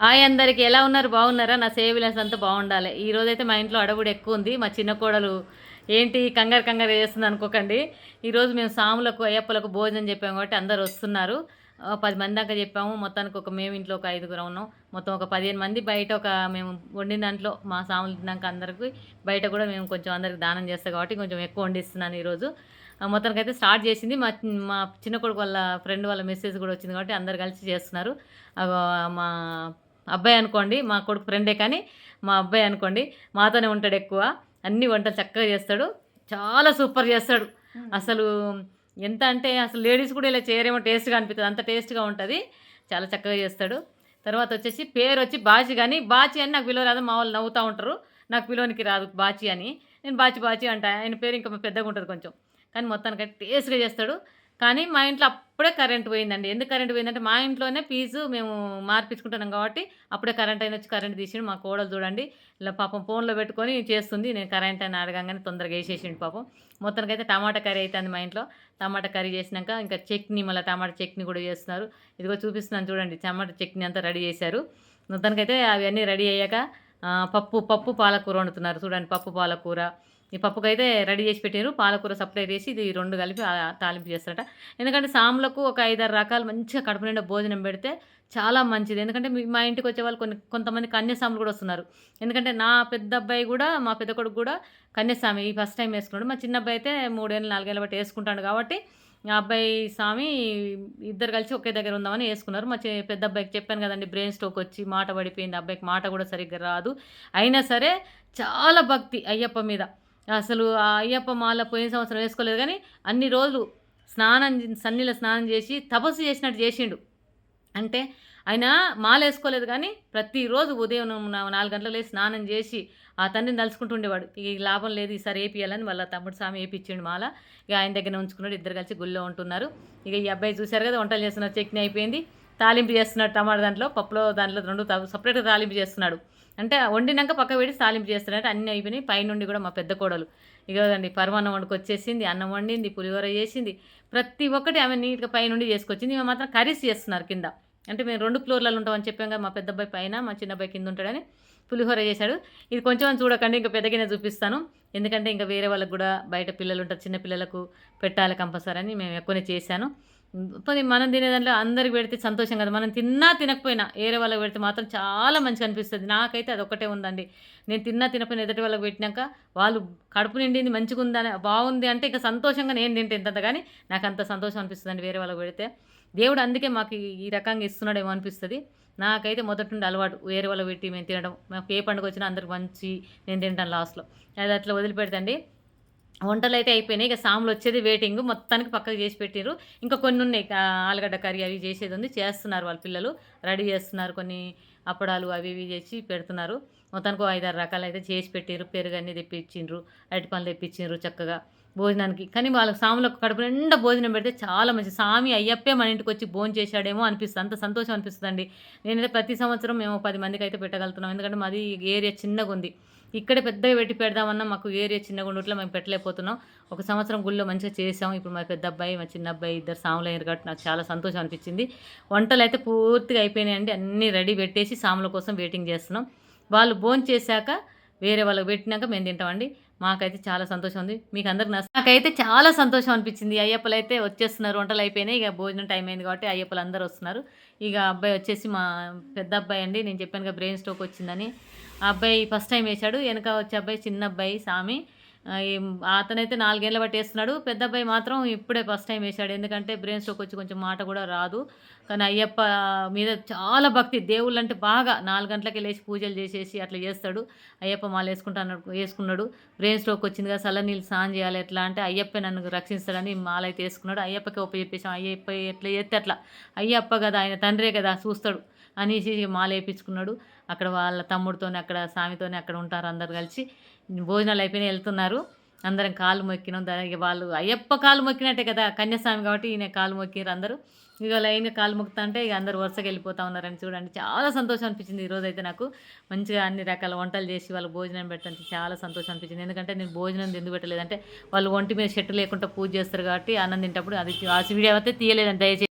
Hi అందరికి ఎలా ఉన్నారు? బాగున్నారా? నా సేవిలెన్స్ అంతా బాగుండాలి. ఈరోజైతే మా ఇంట్లో అడవుడు ఎక్కువ ఉంది. మా చిన్న కోడలు ఏంటి కంగారు కంగారు చేస్తుంది అనుకోకండి. ఈరోజు మేము సాములకు అయ్యప్పలకు భోజనం చెప్పాము కాబట్టి అందరు వస్తున్నారు. 10 మంది దాకా చెప్పాము. మొత్తానికి మేము ఇంట్లో ఒక 5గురం ఉన్నాం. మొత్తం ఒక 15 మంది బయట మేము వండిన దాంట్లో మా సాములు తిన్నాక అందరికి బయట కూడా మేము కొంచెం అందరికి దానం చేస్తాం కాబట్టి కొంచెం ఎక్కువ వండిస్తున్నాను ఈరోజు. మొత్తానికైతే స్టార్ట్ చేసింది మా మా చిన్న కొడుకు వాళ్ళ ఫ్రెండ్ వాళ్ళ మెసేజ్ కూడా వచ్చింది కాబట్టి అందరు కలిసి చేస్తున్నారు. మా అబ్బాయి అనుకోండి, మా కొడుకు ఫ్రెండే కానీ మా అబ్బాయి అనుకోండి మాతోనే ఉంటాడు ఎక్కువ. అన్ని వంటలు చక్కగా చేస్తాడు. చాలా సూపర్ చేస్తాడు. అసలు ఎంత అంటే అసలు లేడీస్ కూడా ఇలా చేయరేమో టేస్ట్గా అనిపిస్తుంది, అంత టేస్ట్గా ఉంటుంది. చాలా చక్కగా చేస్తాడు. తర్వాత వచ్చేసి పేరు వచ్చి బాచి, కానీ బాచి అని నాకు పిలవరాదు, మా వాళ్ళు నవ్వుతూ ఉంటారు. నాకు పిలవనికి రాదు బాచి అని, నేను బాచి బాచి అంట. ఆయన పేరు ఇంకా పెద్దగా ఉంటుంది కొంచెం, కానీ మొత్తానికి టేస్ట్గా చేస్తాడు. కానీ మా ఇంట్లో అప్పుడే కరెంట్ పోయిందండి. ఎందుకు కరెంట్ పోయిందంటే మా ఇంట్లోనే ఫీజు మేము మార్పించుకుంటున్నాం కాబట్టి అప్పుడే కరెంట్ అయిన వచ్చి కరెంట్ తీసిండు. మా కోడలు చూడండి ఇలా పాపం ఫోన్లో పెట్టుకొని చేస్తుంది. నేను కరెంట్ అని అడగంగానే తొందరగా వేసేసిండు పాపం. మొత్తానికైతే టమాటా కర్రీ అవుతుంది మా ఇంట్లో. టమాటా కర్రీ చేసినాక ఇంకా చట్నీ, మళ్ళీ టమాటా చట్నీ కూడా చేస్తున్నారు. ఇదిగో చూపిస్తున్నాను చూడండి, టమాటా చట్నీ అంతా రెడీ చేశారు. మొత్తానికైతే అవన్నీ రెడీ అయ్యాక పప్పు పాలకూర వండుతున్నారు చూడండి. పప్పు పాలకూర ఈ పప్పుకైతే రెడీ చేసి పెట్టారు. పాలకూర సపరేట్ చేసి ఇది 2 కలిపి తాలింపు చేస్తారట. ఎందుకంటే సాములకు ఒక 5-6 రకాలు మంచిగా కడుపు నిండా భోజనం పెడితే చాలా మంచిది. ఎందుకంటే మా ఇంటికి వచ్చే వాళ్ళు కొంతమంది కన్యాస్వాములు కూడా వస్తున్నారు. ఎందుకంటే నా పెద్ద అబ్బాయి కూడా, మా పెద్ద కొడుకు కూడా కన్యాస్వామి ఈ ఫస్ట్ టైం వేసుకున్నాడు. మా చిన్న అబ్బాయి అయితే 3 ఏళ్ళు 4 ఏళ్ళ బట్టి వేసుకుంటాడు కాబట్టి ఆ అబ్బాయి స్వామి ఇద్దరు కలిసి ఒకే దగ్గర ఉందామని వేసుకున్నారు. మా పెద్ద అబ్బాయికి చెప్పాను కదండి, బ్రెయిన్ స్ట్రోక్ వచ్చి మాట పడిపోయింది. అబ్బాయికి మాట కూడా సరిగ్గా రాదు. అయినా సరే చాలా భక్తి అయ్యప్ప మీద. అసలు ఆ అయ్యప్ప మాల పోయిన సంవత్సరం వేసుకోలేదు కానీ అన్ని రోజులు సన్నీలో స్నానం చేసి తపస్సు చేసినట్టు చేసిండు. అంటే ఆయన మాల వేసుకోలేదు కానీ ప్రతిరోజు ఉదయం 4 గంటలకు లేచి స్నానం చేసి ఆ తండ్రిని తలుచుకుంటూ ఉండేవాడు. ఈ లాభం లేదు, ఈసారి వేపియాలని వాళ్ళ తమ్ముడు స్వామి వేపించిండు మాల. ఇక ఆయన దగ్గర ఉంచుకున్నాడు. ఇద్దరు కలిసి గుళ్ళో ఉంటున్నారు. ఇక ఈ అబ్బాయి చూశారు కదా, వంటలు చేస్తున్నారు. చట్నీ అయిపోయింది, తాలింపు చేస్తున్నాడు. టమాటా దాంట్లో పప్పులో దాంట్లో 2 సపరేట్గా తాలింపు చేస్తున్నాడు. అంటే వండినాక పక్క పెట్టి తాలింపు చేస్తున్నాడు. అన్నీ అయిపోయినాయి. పైనుండి కూడా మా పెద్ద కోడలు ఇగోదండి పరమాన్నం వండుకొచ్చేసింది, అన్నం వండింది, పులిహోర చేసింది. ప్రతి ఒక్కటి ఆమె నీట్గా పైనుండి చేసుకొచ్చింది. మేము మాత్రం కర్రీస్ చేస్తున్నారు కింద. అంటే మేము 2 ఫ్లోర్లలో ఉంటామని చెప్పాం కదా, మా పెద్ద అబ్బాయి పైన, మా చిన్న అబ్బాయి కింద ఉంటాడని పులిహోర చేశాడు. ఇది కొంచెం అని చూడకండి, ఇంకా పెద్దగానే చూపిస్తాను. ఎందుకంటే ఇంకా వేరే వాళ్ళకు కూడా బయట పిల్లలు ఉంటారు, చిన్న పిల్లలకు పెట్టాలి కంపల్సరీ అని మేము ఎక్కువనే చేశాను. మనం తినేదాంట్లో అందరికి పెడితే సంతోషం కదా. మనం తిన్నా తినకపోయినా వేరే వాళ్ళకి పెడితే మాత్రం చాలా మంచిగా అనిపిస్తుంది. నాకైతే అది ఒకటే ఉందండి. నేను తిన్నా తినకపోయినా ఎదుటి వాళ్ళకి పెట్టినాక వాళ్ళు కడుపు నిండింది, మంచిగా ఉందని, బాగుంది అంటే ఇక సంతోషంగా నేను తింటే ఎంత, కానీ నాకు అంత సంతోషం అనిపిస్తుందండి వేరే వాళ్ళకి పెడితే. దేవుడు అందుకే మాకు ఈ రకంగా ఇస్తున్నాడేమో అనిపిస్తుంది. నాకైతే మొదటి నుండి అలవాటు వేరే వాళ్ళకి పెట్టి మేము తినడం. మాకు ఏ పండుగ వచ్చినా అందరికి మంచి నేను తింటాను లాస్ట్లో. అది అట్లా వదిలిపెడతండి. వంటలు అయితే అయిపోయినాయి. ఇక సాములు వచ్చేది వెయిటింగ్. మొత్తానికి పక్కకు చేసి పెట్టారు. ఇంకా కొన్ని ఉన్నాయి, ఆలుగడ్డ కర్రీ అవి చేసేది ఉంది, చేస్తున్నారు వాళ్ళ పిల్లలు, రెడీ చేస్తున్నారు. కొన్ని అప్పడాలు అవి ఇవి చేసి పెడుతున్నారు. మొత్తానికి 5-6 రకాలు అయితే చేసి పెట్టారు. పెరుగు అన్నీ తెప్పించిండ్రు, అరటిపండ్లు తెప్పించిండ్రు చక్కగా భోజనానికి. కానీ వాళ్ళకి సాములకు కడుపు నిండా భోజనం పెడితే చాలా మంచిది. స్వామి అయ్యప్పే మన ఇంటికి వచ్చి భోజనం చేశాడేమో అనిపిస్తుంది, అంత సంతోషం అనిపిస్తుందండి. నేనైతే ప్రతి సంవత్సరం మేము 10 మందికి అయితే పెట్టగలుగుతున్నాం. ఎందుకంటే మాది ఏరియా చిన్నగా ఉంది. ఇక్కడే పెద్దగా పెట్టి పెడదామన్నా మాకు ఏరియా చిన్నగా ఉండట్లో మేము పెట్టలేకపోతున్నాం. ఒక సంవత్సరం గుళ్ళో మంచిగా చేసాం. ఇప్పుడు మా పెద్ద అబ్బాయి, మా చిన్న అబ్బాయి ఇద్దరు సాములు అయ్యారు కాబట్టి నాకు చాలా సంతోషం అనిపించింది. వంటలు అయితే పూర్తిగా అయిపోయినాయండి. అన్నీ రెడీ పెట్టేసి సాముల కోసం వెయిటింగ్ చేస్తున్నాం. వాళ్ళు భోజనం చేశాక వేరే వాళ్ళకి పెట్టినాక మేము తింటామండి. మాకైతే చాలా సంతోషం ఉంది. మీకు అందరికి నాకైతే చాలా సంతోషం అనిపించింది. అయ్యప్పలు అయితే వచ్చేస్తున్నారు, వంటలు అయిపోయినాయి. ఇక భోజనం టైం అయింది కాబట్టి అయ్యప్పలు అందరూ వస్తున్నారు. ఇక అబ్బాయి వచ్చేసి మా పెద్ద అబ్బాయి అండి, నేను చెప్పాను కదా బ్రెయిన్ స్ట్రోక్ వచ్చిందని. ఆ అబ్బాయి ఫస్ట్ టైం వేశాడు. వెనక వచ్చే అబ్బాయి చిన్న అబ్బాయి సామి, అతనైతే 4 ఏళ్ళ బట్టి వేస్తున్నాడు. పెద్ద అబ్బాయి మాత్రం ఇప్పుడే ఫస్ట్ టైం వేశాడు. ఎందుకంటే బ్రెయిన్ స్ట్రోక్ వచ్చి కొంచెం మాట కూడా రాదు. కానీ అయ్యప్ప మీద చాలా భక్తి. దేవుళ్ళు అంటే బాగా 4 గంటలకి లేచి పూజలు చేసేసి అట్లా చేస్తాడు. అయ్యప్ప మాల వేసుకున్నాడు. బ్రెయిన్ స్ట్రోక్ వచ్చింది కదా, చల్ల నీళ్ళు స్నానం చేయాలి. ఎట్లా అంటే అయ్యప్ప నన్ను రక్షిస్తాడని మాల అయితే వేసుకున్నాడు. అయ్యప్పకి ఒప్ప చెప్పేసాం. అయ్యప్ప ఎట్లా చేస్తే అట్లా, అయ్యప్ప కదా, ఆయన తండ్రే కదా, చూస్తాడు అనేసి మాల వేయించుకున్నాడు. అక్కడ వాళ్ళ తమ్ముడితోనే, అక్కడ స్వామితోనే అక్కడ ఉంటారు. అందరు కలిసి భోజనాలు అయిపోయినాయి, వెళ్తున్నారు. అందరం కాళ్ళు మొక్కినాం. దానికి వాళ్ళు అయ్యప్ప కాళ్ళు మొక్కినట్టే కదా, కన్యాస్వామి కాబట్టి ఈయన కాళ్ళు మొక్కినారు అందరూ. ఇక లైన్గా కాళ్ళు మొక్కుతా అంటే ఇక అందరు వరుసగా వెళ్ళిపోతూ ఉన్నారని చూడండి. చాలా సంతోషం అనిపించింది ఈరోజు అయితే నాకు. మంచిగా అన్ని రకాల వంటలు చేసి వాళ్ళు భోజనం పెట్టడానికి చాలా సంతోషం అనిపించింది. ఎందుకంటే నేను భోజనం ఎందుకు పెట్టలేదంటే వాళ్ళు ఒంటి మీద షర్టు లేకుండా పూజ చేస్తారు కాబట్టి అన్నం తింటప్పుడు అది ఆ వీడియో అయితే తీయలేదండి దయచేసి.